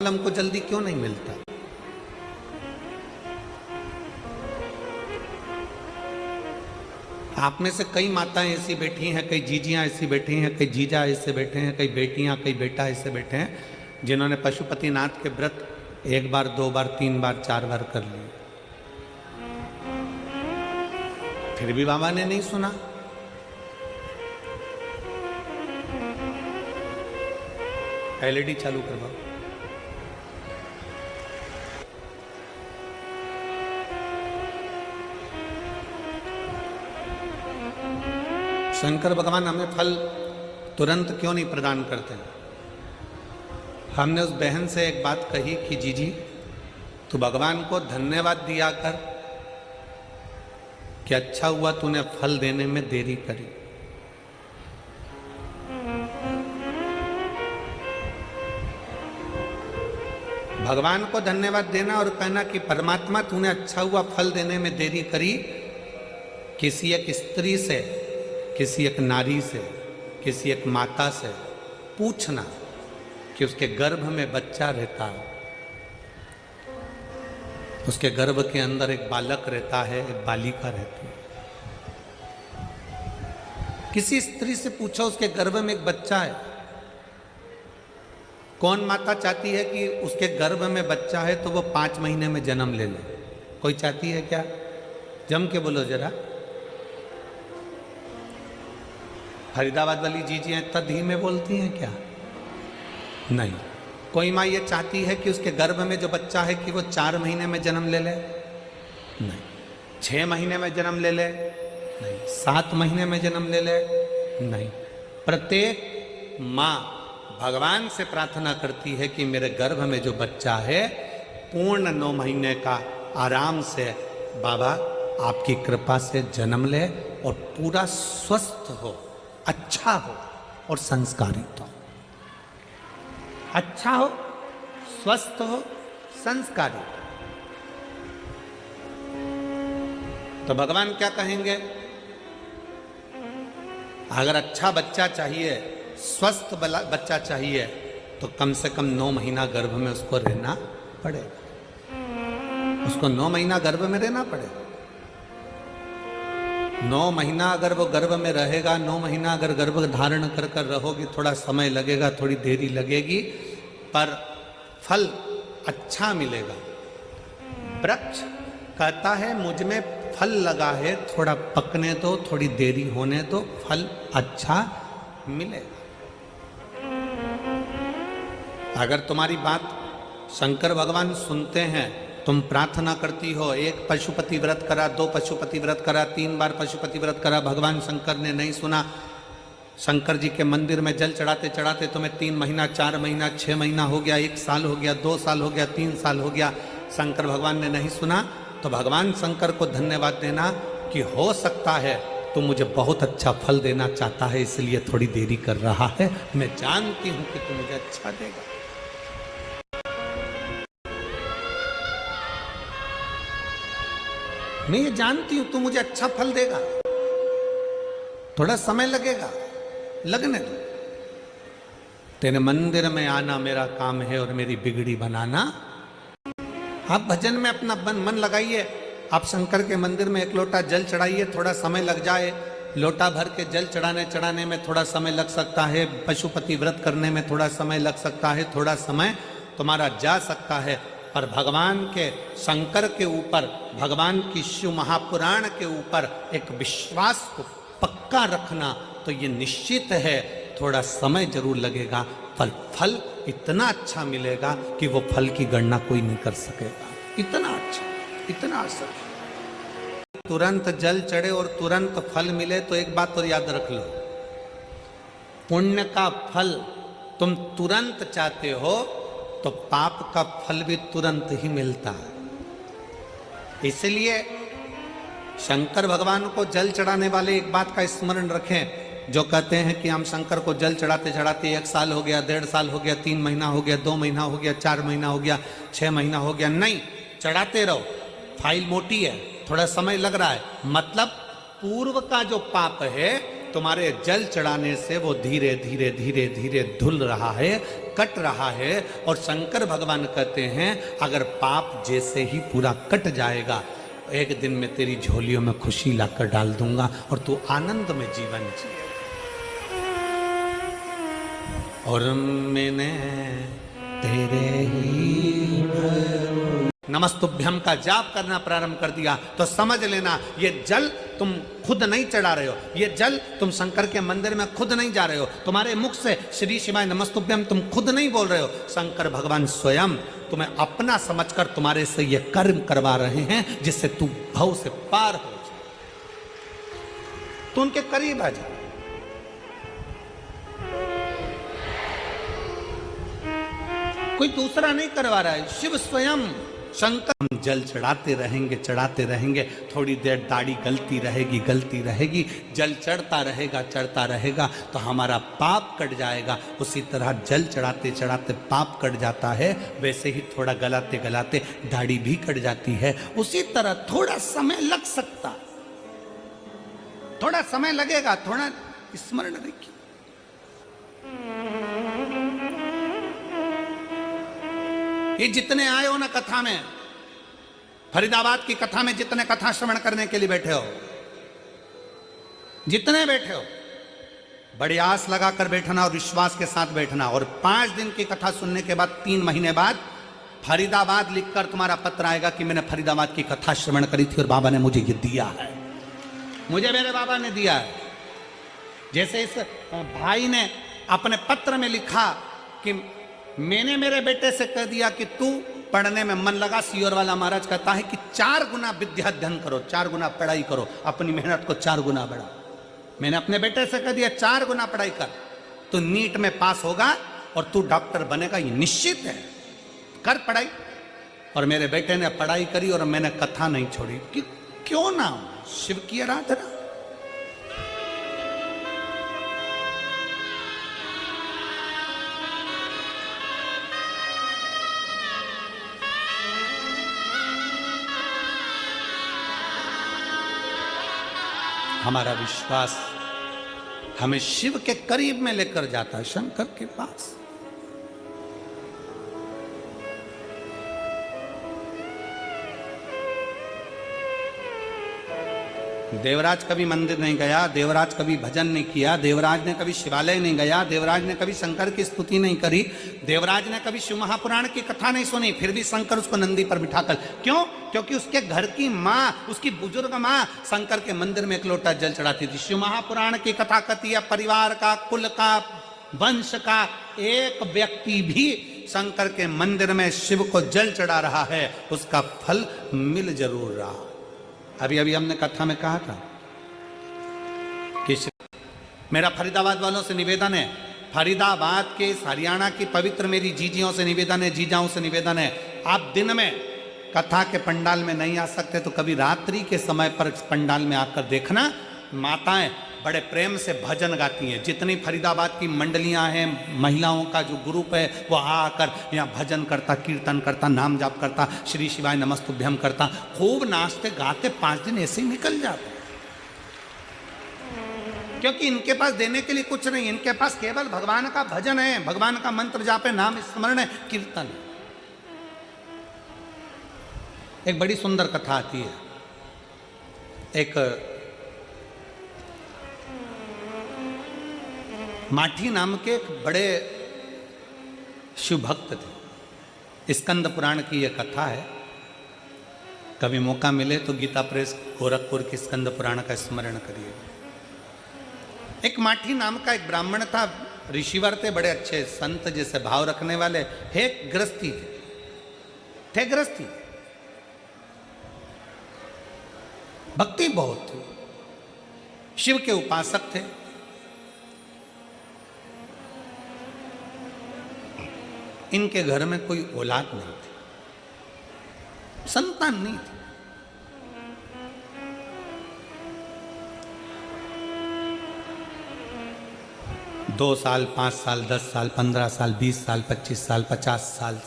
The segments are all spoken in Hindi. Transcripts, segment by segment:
हमको जल्दी क्यों नहीं मिलता? आप में से कई माताएं ऐसी बैठी हैं, कई जीजियां ऐसी बैठी हैं, कई जीजा ऐसे बैठे हैं, कई बेटियां, कई बेटा ऐसे बैठे हैं जिन्होंने पशुपतिनाथ के व्रत 1 बार, 2 बार, 3 बार, 4 बार कर लिए, फिर भी बाबा ने नहीं सुना। एलईडी चालू करवाओ। शंकर भगवान हमें फल तुरंत क्यों नहीं प्रदान करते? हमने उस बहन से एक बात कही कि जीजी तू भगवान को धन्यवाद दिया कर कि अच्छा हुआ तूने फल देने में देरी करी। भगवान को धन्यवाद देना और कहना कि परमात्मा तूने अच्छा हुआ फल देने में देरी करी। किसी एक स्त्री से, किसी एक नारी से, किसी एक माता से पूछना कि उसके गर्भ में बच्चा रहता है, उसके गर्भ के अंदर एक बालक रहता है, एक बालिका रहती है। किसी स्त्री से पूछो उसके गर्भ में एक बच्चा है। कौन माता चाहती है कि उसके गर्भ में बच्चा है तो वो 5 महीने में जन्म ले ले? कोई चाहती है क्या? जम के बोलो जरा। फरीदाबाद वाली जीजियां इतना धीमे बोलती हैं क्या? नहीं। कोई माँ ये चाहती है कि उसके गर्भ में जो बच्चा है कि वो 4 महीने में जन्म ले ले? नहीं। 6 महीने में जन्म ले ले? नहीं। 7 महीने में जन्म ले ले? नहीं। प्रत्येक माँ भगवान से प्रार्थना करती है कि मेरे गर्भ में जो बच्चा है पूर्ण 9 महीने का आराम से बाबा आपकी कृपा से जन्म ले और पूरा स्वस्थ हो, अच्छा हो और संस्कारित हो। अच्छा हो, स्वस्थ हो, संस्कारित हो। तो भगवान क्या कहेंगे? अगर अच्छा बच्चा चाहिए, स्वस्थ बच्चा चाहिए तो कम से कम 9 महीना गर्भ में उसको रहना पड़ेगा। उसको 9 महीना गर्भ में रहना पड़ेगा। 9 महीना अगर वो गर्भ में रहेगा, 9 महीना अगर गर्भ धारण कर कर रहोगी, थोड़ा समय लगेगा, थोड़ी देरी लगेगी, पर फल अच्छा मिलेगा। वृक्ष कहता है मुझ में फल लगा है, थोड़ा पकने दो, थोड़ी देरी होने दो, फल अच्छा मिलेगा। अगर तुम्हारी बात शंकर भगवान सुनते हैं, तुम प्रार्थना करती हो, 1 पशुपति व्रत करा, 2 पशुपति व्रत करा, 3 बार पशुपति व्रत करा, भगवान शंकर ने नहीं सुना। शंकर जी के मंदिर में जल चढ़ाते चढ़ाते तुम्हें 3 महीना, 4 महीना, 6 महीना हो गया, 1 साल हो गया, 2 साल हो गया, 3 साल हो गया, शंकर भगवान ने नहीं सुना, तो भगवान शंकर को धन्यवाद देना कि हो सकता है तो मुझे बहुत अच्छा फल देना चाहता है, इसलिए थोड़ी देरी कर रहा है। मैं जानती हूं कि तू मुझे अच्छा देगा। मैं ये जानती हूं तू मुझे अच्छा फल देगा। थोड़ा समय लगेगा, लगने दो। तेरे मंदिर में आना मेरा काम है और मेरी बिगड़ी बनाना। आप भजन में अपना मन लगाइए। आप शंकर के मंदिर में 1 लोटा जल चढ़ाइए, थोड़ा समय लग जाए। लोटा भर के जल चढ़ाने में थोड़ा समय लग सकता है, पशुपति व्रत करने में थोड़ा समय लग सकता है, थोड़ा समय तुम्हारा जा सकता है, पर भगवान के शंकर के ऊपर, भगवान की शिव महापुराण के ऊपर एक विश्वास को पक्का रखना, तो ये निश्चित है थोड़ा समय जरूर लगेगा, फल इतना अच्छा मिलेगा कि वो फल की गणना कोई नहीं कर सकेगा। इतना अच्छा, इतना असर। तुरंत जल चढ़े और तुरंत फल मिले तो एक बात तो याद रख लो, पुण्य का फल तुम तुरंत चाहते हो तो पाप का फल भी तुरंत ही मिलता है। इसलिए शंकर भगवान को जल चढ़ाने वाले एक बात का स्मरण रखें, जो कहते हैं कि हम शंकर को जल चढ़ाते चढ़ाते 1 साल हो गया, 1.5 साल हो गया, 3 महीना हो गया, 2 महीना हो गया, 4 महीना हो गया, 6 महीना हो गया। नहीं, चढ़ाते रहो। फाइल मोटी है, थोड़ा समय लग रहा है, मतलब पूर्व का जो पाप है तुम्हारे जल चढ़ाने से वो धीरे धीरे धीरे धीरे धुल रहा है। कट रहा है। और शंकर भगवान कहते हैं अगर पाप जैसे ही पूरा कट जाएगा, एक दिन में तेरी झोलियों में खुशी लाकर डाल दूंगा और तू आनंद में जीवन जिए। और मैंने तेरे ही नमस्तुभ्यम का जाप करना प्रारंभ कर दिया तो समझ लेना ये जल तुम खुद नहीं चढ़ा रहे हो, ये जल तुम शंकर के मंदिर में खुद नहीं जा रहे हो, तुम्हारे मुख से श्री शिवाय नमस्तुभ्यम तुम खुद नहीं बोल रहे हो। शंकर भगवान स्वयं तुम्हें अपना समझकर तुम्हारे से ये कर्म करवा रहे हैं जिससे तू भव से पार हो जाए, तू उनके करीब आ जा। कोई दूसरा नहीं करवा रहा है, शिव स्वयं शंकर। हम जल चढ़ाते रहेंगे, थोड़ी देर दाढ़ी गलती रहेगी, जल चढ़ता रहेगा तो हमारा पाप कट जाएगा। उसी तरह जल चढ़ाते चढ़ाते पाप कट जाता है, वैसे ही थोड़ा गलाते दाढ़ी भी कट जाती है। उसी तरह थोड़ा समय लग सकता, थोड़ा समय लगेगा, थोड़ा स्मरण रखिए। ये जितने आए हो ना कथा में, फरीदाबाद की कथा में जितने कथा श्रवण करने के लिए बैठे हो, जितने बैठे हो, बड़ी आस लगाकर बैठना और विश्वास के साथ बैठना। और 5 दिन की कथा सुनने के बाद 3 महीने बाद फरीदाबाद लिखकर तुम्हारा पत्र आएगा कि मैंने फरीदाबाद की कथा श्रवण करी थी और बाबा ने मुझे ये दिया है, मुझे मेरे बाबा ने दिया है। जैसे इस भाई ने अपने पत्र में लिखा कि मैंने मेरे बेटे से कह दिया कि तू पढ़ने में मन लगा। सियोर वाला महाराज कहता है कि 4 गुना विद्या अध्ययन करो, 4 गुना पढ़ाई करो, अपनी मेहनत को 4 गुना बढ़ाओ। मैंने अपने बेटे से कह दिया 4 गुना पढ़ाई कर, तो नीट में पास होगा और तू डॉक्टर बनेगा, ये निश्चित है, कर पढ़ाई। और मेरे बेटे ने पढ़ाई करी और मैंने कथा नहीं छोड़ी कि क्यों ना शिव की आराधना। हमारा विश्वास हमें शिव के करीब में लेकर जाता है, शंकर के पास। देवराज कभी मंदिर नहीं गया, देवराज कभी भजन नहीं किया, देवराज ने कभी शिवालय नहीं गया, देवराज ने कभी शंकर की स्तुति नहीं करी, देवराज ने कभी शिव महापुराण की कथा नहीं सुनी, फिर भी शंकर उसको नंदी पर बिठाकर, क्यों? क्योंकि उसके घर की माँ, उसकी बुजुर्ग माँ शंकर के मंदिर में 1 लोटा जल चढ़ाती थी। शिव महापुराण की कथा कहती है परिवार का, कुल का, वंश का एक व्यक्ति भी शंकर के मंदिर में शिव को जल चढ़ा रहा है, उसका फल मिल जरूर रहा। अभी अभी हमने कथा में कहा था कि मेरा फरीदाबाद वालों से निवेदन है, फरीदाबाद के हरियाणा की पवित्र मेरी जीजियों से निवेदन है, जीजाओं से निवेदन है, आप दिन में कथा के पंडाल में नहीं आ सकते तो कभी रात्रि के समय पर पंडाल में आकर देखना। माताएं बड़े प्रेम से भजन गाती हैं। जितनी फरीदाबाद की मंडलियां हैं, महिलाओं का जो ग्रुप है, वो आकर यहाँ भजन करता, कीर्तन करता, नाम जाप करता, श्री शिवाय नमस्तुभ्यम करता, खूब नाचते गाते 5 दिन ऐसे ही निकल जाते। क्योंकि इनके पास देने के लिए कुछ नहीं, इनके पास केवल भगवान का भजन है, भगवान का मंत्र जाप है, नाम स्मरण है, कीर्तन है। एक बड़ी सुंदर कथा आती है। एक माठी नाम के एक बड़े शिव भक्त थे। स्कंद पुराण की यह कथा है, कभी मौका मिले तो गीता प्रेस गोरखपुर की स्कंद पुराण का स्मरण करिए। एक माठी नाम का एक ब्राह्मण था, ऋषिवर थे, बड़े अच्छे संत जैसे भाव रखने वाले, हे गृहस्थी थे गृहस्थी, भक्ति बहुत थी, शिव के उपासक थे। इनके घर में कोई औलाद नहीं थी, संतान नहीं थी। दो साल, 5 साल, 10 साल, 15 साल, 20 साल, 25 साल, 50 साल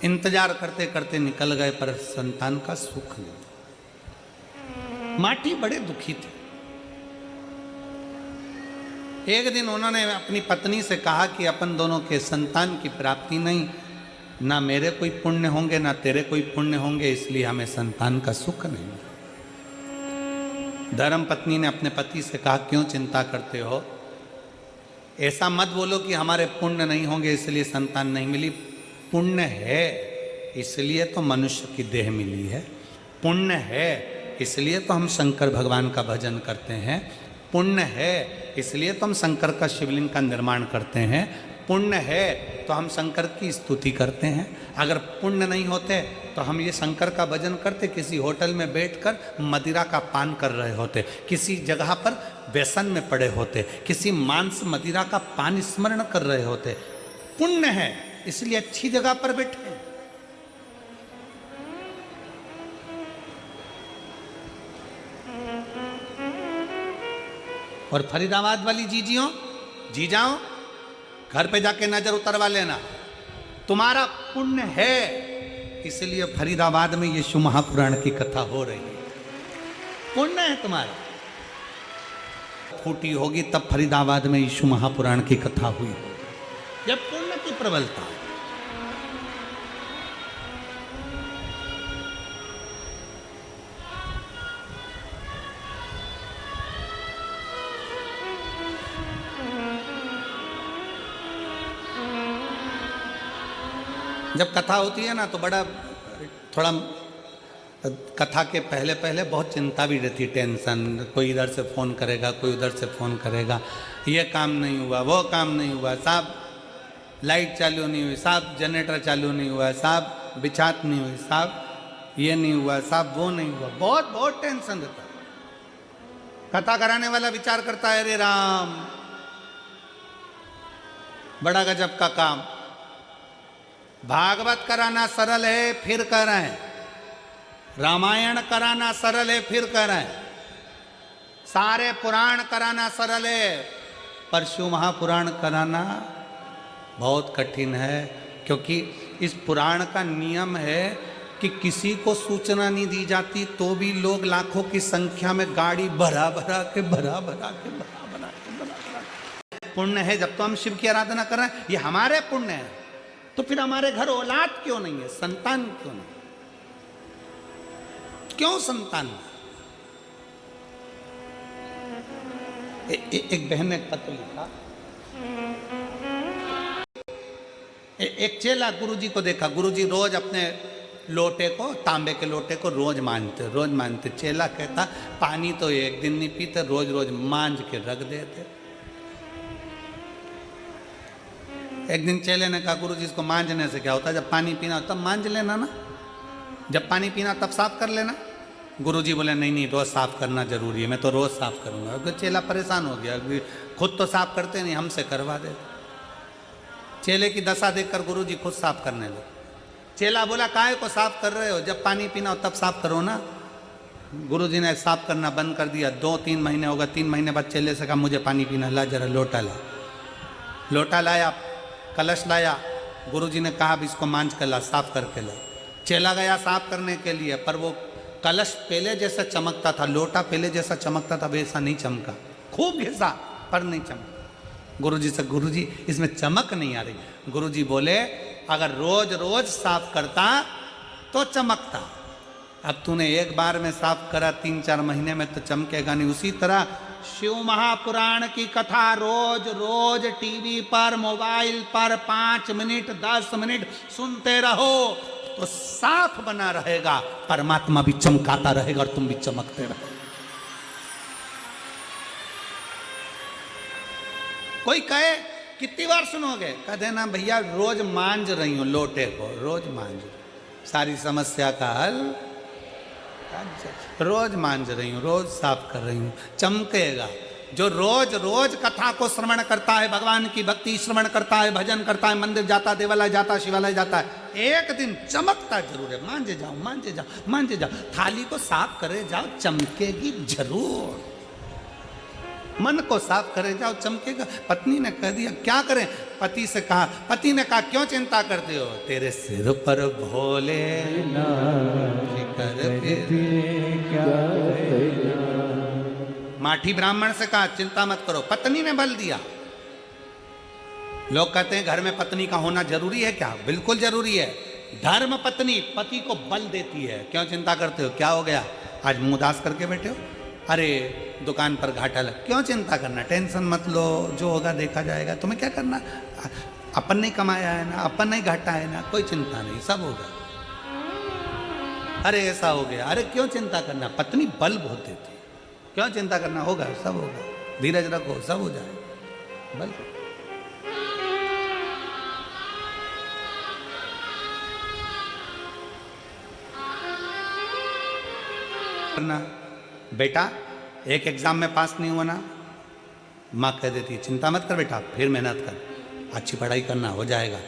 इंतजार करते करते निकल गए, पर संतान का सुख नहीं। माटी बड़े दुखी थे। एक दिन उन्होंने अपनी पत्नी से कहा कि अपन दोनों के संतान की प्राप्ति नहीं, ना मेरे कोई पुण्य होंगे ना तेरे कोई पुण्य होंगे, इसलिए हमें संतान का सुख नहीं। धर्म पत्नी ने अपने पति से कहा, क्यों चिंता करते हो? ऐसा मत बोलो कि हमारे पुण्य नहीं होंगे इसलिए संतान नहीं मिली। पुण्य है इसलिए तो मनुष्य की देह मिली है, पुण्य है इसलिए तो हम शंकर भगवान का भजन करते हैं, पुण्य है इसलिए तो हम शंकर का शिवलिंग का निर्माण करते हैं, पुण्य है तो हम शंकर की स्तुति करते हैं। अगर पुण्य नहीं होते तो हम ये शंकर का भजन करते, किसी होटल में बैठकर मदिरा का पान कर रहे होते, किसी जगह पर व्यसन में पड़े होते, किसी मांस मदिरा का पान स्मरण कर रहे होते। पुण्य है इसलिए अच्छी जगह पर बैठे। और फरीदाबाद वाली जीजाओ घर पे जाके नजर उतरवा लेना, तुम्हारा पुण्य है इसलिए फरीदाबाद में यीशु महापुराण की कथा हो रही है। पुण्य है तुम्हारा, फूटी होगी तब फरीदाबाद में यीशु महापुराण की कथा हुई, जब पुण्य की प्रबलता। जब कथा होती है ना तो बड़ा थोड़ा कथा के पहले पहले बहुत चिंता भी रहती, टेंशन, कोई इधर से फ़ोन करेगा, कोई उधर से फ़ोन करेगा, ये काम नहीं हुआ, वो काम नहीं हुआ, साहब लाइट चालू नहीं हुई, साहब जनरेटर चालू नहीं हुआ, साहब बिछात नहीं हुई, साहब ये नहीं हुआ, साहब वो नहीं हुआ, बहुत बहुत टेंशन रहता है। कथा कराने वाला विचार करता है, अरे राम बड़ा गजब का काम, भागवत कराना सरल है फिर कराएं, रामायण कराना सरल है फिर कराएं, सारे पुराण कराना सरल है, पर शिव महापुराण कराना बहुत कठिन है। क्योंकि इस पुराण का नियम है कि किसी को सूचना नहीं दी जाती तो भी लोग लाखों की संख्या में गाड़ी भरा भरा के पुण्य है। जब तो हम शिव की आराधना कर रहे हैं, ये हमारे पुण्य है, तो फिर हमारे घर औलाद क्यों नहीं है, संतान क्यों नहीं, क्यों संतान? एक बहन ने पत्र लिखा, एक चेला गुरुजी को देखा, गुरुजी रोज अपने लोटे को, तांबे के लोटे को रोज मांजते। चेला कहता पानी तो एक दिन नहीं पीते, रोज रोज मांज के रख देते। एक दिन चेले ने कहा, गुरुजी इसको मांजने से क्या होता है, जब पानी पीना तब मांज लेना ना, जब पानी पीना तब साफ कर लेना। गुरुजी बोले नहीं रोज साफ करना जरूरी है, मैं तो रोज साफ करूंगा। तो चेला परेशान हो गया, खुद तो साफ करते नहीं, हमसे करवा दे। चेले की दशा देखकर गुरुजी खुद साफ करने लगे। चेला बोला काहे को साफ कर रहे हो, जब पानी पीना हो तब साफ करो ना। गुरुजी ने साफ करना बंद कर दिया। 2-3 महीने होगा, 3 महीने बाद चेले से कहा मुझे पानी पीना, ला जरा लोटा ला। लोटा लाया, कलश लाया, गुरुजी ने कहा अब इसको मांझ कर ला, साफ करके ला। चेला गया साफ करने के लिए, पर वो कलश पहले जैसा चमकता था, लोटा पहले जैसा चमकता था वैसा नहीं चमका। खूब घिसा पर नहीं चमका। गुरुजी से, गुरुजी इसमें चमक नहीं आ रही। गुरुजी बोले अगर रोज रोज साफ करता तो चमकता, अब तूने एक बार में साफ करा, 3-4 महीने में तो चमकेगा नहीं। उसी तरह शिव महापुराण की कथा रोज रोज टीवी पर, मोबाइल पर 5 मिनट 10 मिनट सुनते रहो तो साफ बना रहेगा, परमात्मा भी चमकाता रहेगा और तुम भी चमकते रहो। कोई कहे कितनी बार सुनोगे, कह देना भैया रोज मांझ रही हूं लोटे को, रोज मांझ, सारी समस्या का हल, रोज मांझ रही हूं, रोज साफ कर रही हूं, चमकेगा। जो रोज रोज कथा को श्रवण करता है, भगवान की भक्ति श्रवण करता है, भजन करता है, मंदिर जाता, देवालय जाता, शिवालय जाता है, एक दिन चमकता जरूर है। मांझे जाओ, मांझे जाओ, मांझे जाओ, थाली को साफ करे जाओ, चमकेगी जरूर। मन को साफ करे जाओ, चमकेगा। पत्नी ने कह दिया क्या करें, पति से कहा, पति ने कहा क्यों चिंता करते हो, तेरे सिर पर भोले फिकर माठी ब्राह्मण से कहा चिंता मत करो, पत्नी ने बल दिया। लोग कहते हैं घर में पत्नी का होना जरूरी है क्या? बिल्कुल जरूरी है। धर्म पत्नी पति को बल देती है। क्यों चिंता करते हो? क्या हो गया? आज मुंह उदास करके बैठे हो? अरे दुकान पर घाटा लग, क्यों चिंता करना? टेंशन मत लो, जो होगा देखा जाएगा। तुम्हें क्या करना? अपन नहीं कमाया है ना, अपन नहीं घाटा है ना, कोई चिंता नहीं, सब होगा। अरे ऐसा हो गया, अरे क्यों चिंता करना? पत्नी बल बहुत देती, क्यों चिंता करना? होगा, सब होगा, धीरज रखो, सब हो जाएगा। बल करना। बेटा एक एग्जाम में पास नहीं हुआ ना, माँ कह देती है चिंता मत कर बेटा, फिर मेहनत कर, अच्छी पढ़ाई करना, हो जाएगा,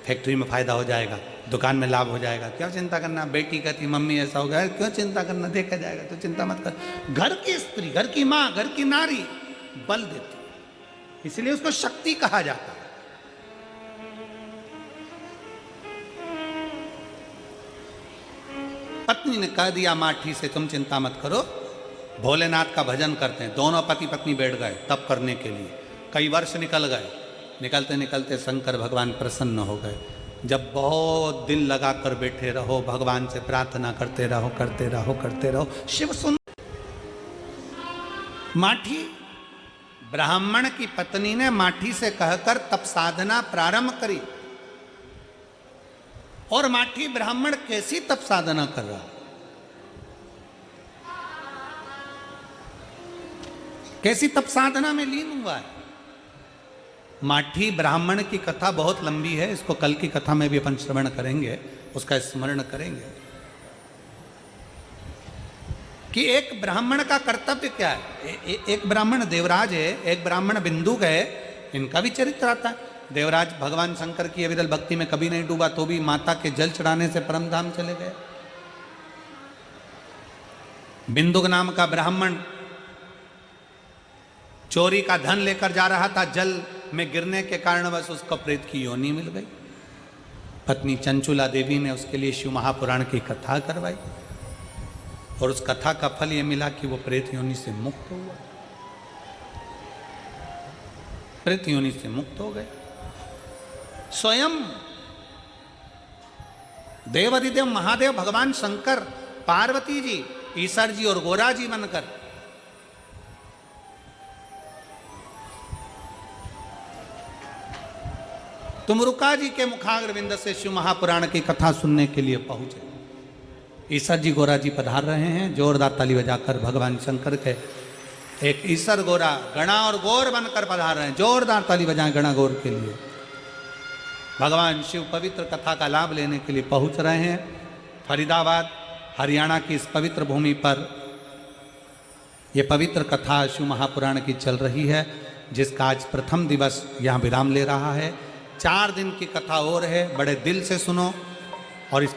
फैक्ट्री में फायदा हो जाएगा, दुकान में लाभ हो जाएगा, क्यों चिंता करना? बेटी कहती मम्मी ऐसा हो गया, क्यों चिंता करना, देखा जाएगा, तो चिंता मत कर। घर की स्त्री, घर की माँ, घर की नारी बल देती, इसलिए उसको शक्ति कहा जाता है। पत्नी ने कह दिया माठी से तुम चिंता मत करो, भोलेनाथ का भजन करते हैं। दोनों पति पत्नी बैठ गए तप करने के लिए। कई वर्ष निकल गए, निकलते निकलते शंकर भगवान प्रसन्न हो गए। जब बहुत दिल लगा कर बैठे रहो, भगवान से प्रार्थना करते रहो, करते रहो, करते रहो, शिव सुन। माठी ब्राह्मण की पत्नी ने माठी से कहकर तप साधना प्रारंभ करी। और माठी ब्राह्मण कैसी तप साधना कर रहा, कैसी तप साधना में लीन हुआ है। माठी ब्राह्मण की कथा बहुत लंबी है, इसको कल की कथा में भी अपन श्रवण करेंगे, उसका स्मरण करेंगे कि एक ब्राह्मण का कर्तव्य क्या है। एक ब्राह्मण देवराज है, एक ब्राह्मण बिंदुक है, इनका भी चरित्र आता है। देवराज भगवान शंकर की अविरल भक्ति में कभी नहीं डूबा, तो भी माता के जल चढ़ाने से परम धाम चले गए। बिंदुक नाम का ब्राह्मण चोरी का धन लेकर जा रहा था, जल में गिरने के कारणवश उसको प्रेत की योनि मिल गई। पत्नी चंचुला देवी ने उसके लिए शिव महापुराण की कथा करवाई, और उस कथा का फल यह मिला कि वो प्रेत योनि से मुक्त हुआ, प्रेत योनि से मुक्त हो गए। स्वयं देवाधिदेव महादेव भगवान शंकर, पार्वती जी, ईश्वर जी और गोरा जी बनकर तुमरुका जी के मुखाग्रविंद से शिव महापुराण की कथा सुनने के लिए पहुंचे। ईश्वर जी गोरा जी पधार रहे हैं, जोरदार ताली बजाकर भगवान शंकर के एक ईश्वर गोरा गणा और गौर बनकर पधार रहे हैं। जोरदार ताली बजाएं गणा गौर के लिए। भगवान शिव पवित्र कथा का लाभ लेने के लिए पहुंच रहे हैं। फरीदाबाद हरियाणा की इस पवित्र भूमि पर यह पवित्र कथा शिव महापुराण की चल रही है, जिसका आज प्रथम दिवस यहाँ विराम ले रहा है। 4 दिन की कथा और है, बड़े दिल से सुनो और इस